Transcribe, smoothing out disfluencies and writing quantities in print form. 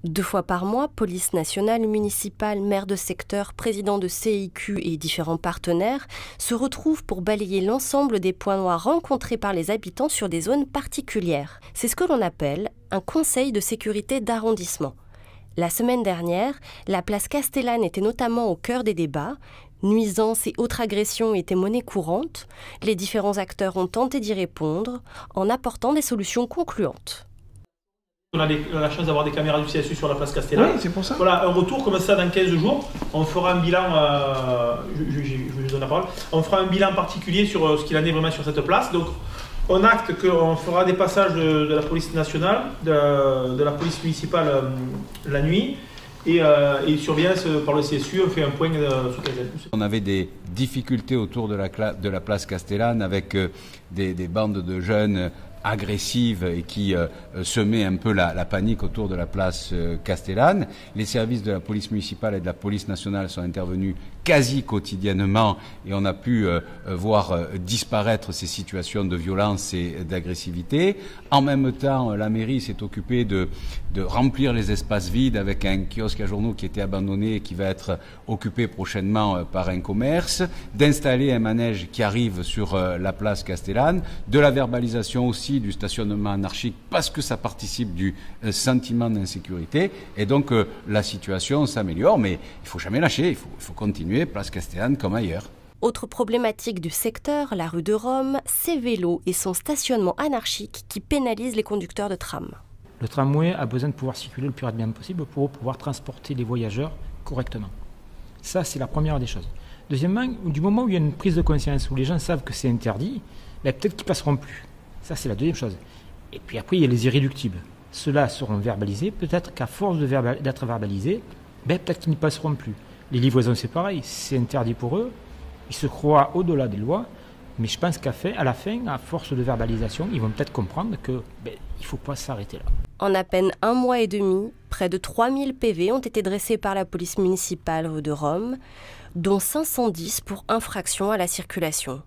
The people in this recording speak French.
2 fois par mois, police nationale, municipale, maire de secteur, président de CIQ et différents partenaires se retrouvent pour balayer l'ensemble des points noirs rencontrés par les habitants sur des zones particulières. C'est ce que l'on appelle un conseil de sécurité d'arrondissement. La semaine dernière, la place Castellane était notamment au cœur des débats. Nuisances et autres agressions étaient monnaie courante. Les différents acteurs ont tenté d'y répondre en apportant des solutions concluantes. On a la chance d'avoir des caméras du CSU sur la place Castellane. Oui, c'est pour ça. Voilà, un retour comme ça dans 15 jours. On fera un bilan, je vous donne la parole, on fera un bilan particulier sur ce qu'il en est vraiment sur cette place. Donc, on acte qu'on fera des passages de la police nationale, de la police municipale la nuit. Et surveillance par le CSU, on fait un point sous quinzaine. On avait des difficultés autour de la place Castellane avec des bandes de jeunes agressives et qui semaient un peu la panique autour de la place Castellane. Les services de la police municipale et de la police nationale sont intervenus quasi quotidiennement et on a pu voir disparaître ces situations de violence et d'agressivité. En même temps, la mairie s'est occupée de remplir les espaces vides avec un kiosque à journaux qui était abandonné et qui va être occupé prochainement par un commerce, d'installer un manège qui arrive sur la place Castellane, de la verbalisation aussi du stationnement anarchique parce que ça participe du sentiment d'insécurité et donc la situation s'améliore, mais il ne faut jamais lâcher, il faut continuer place Castellane comme ailleurs. Autre problématique du secteur, la rue de Rome, ses vélos et son stationnement anarchique qui pénalisent les conducteurs de tram. Le tramway a besoin de pouvoir circuler le plus rapidement possible pour pouvoir transporter les voyageurs correctement. Ça, c'est la première des choses. Deuxièmement, du moment où il y a une prise de conscience, où les gens savent que c'est interdit, ben peut-être qu'ils ne passeront plus. Ça, c'est la deuxième chose. Et puis après, il y a les irréductibles. Ceux-là seront verbalisés. Peut-être qu'à force d'être verbalisés, ben peut-être qu'ils n'y passeront plus. Les livraisons, c'est pareil. C'est interdit pour eux. Ils se croient au-delà des lois. Mais je pense qu'à la fin, à force de verbalisation, ils vont peut-être comprendre qu'il ne faut pas s'arrêter là. En à peine 1 mois et demi, près de 3000 PV ont été dressés par la police municipale rue de Rome, dont 510 pour infraction à la circulation.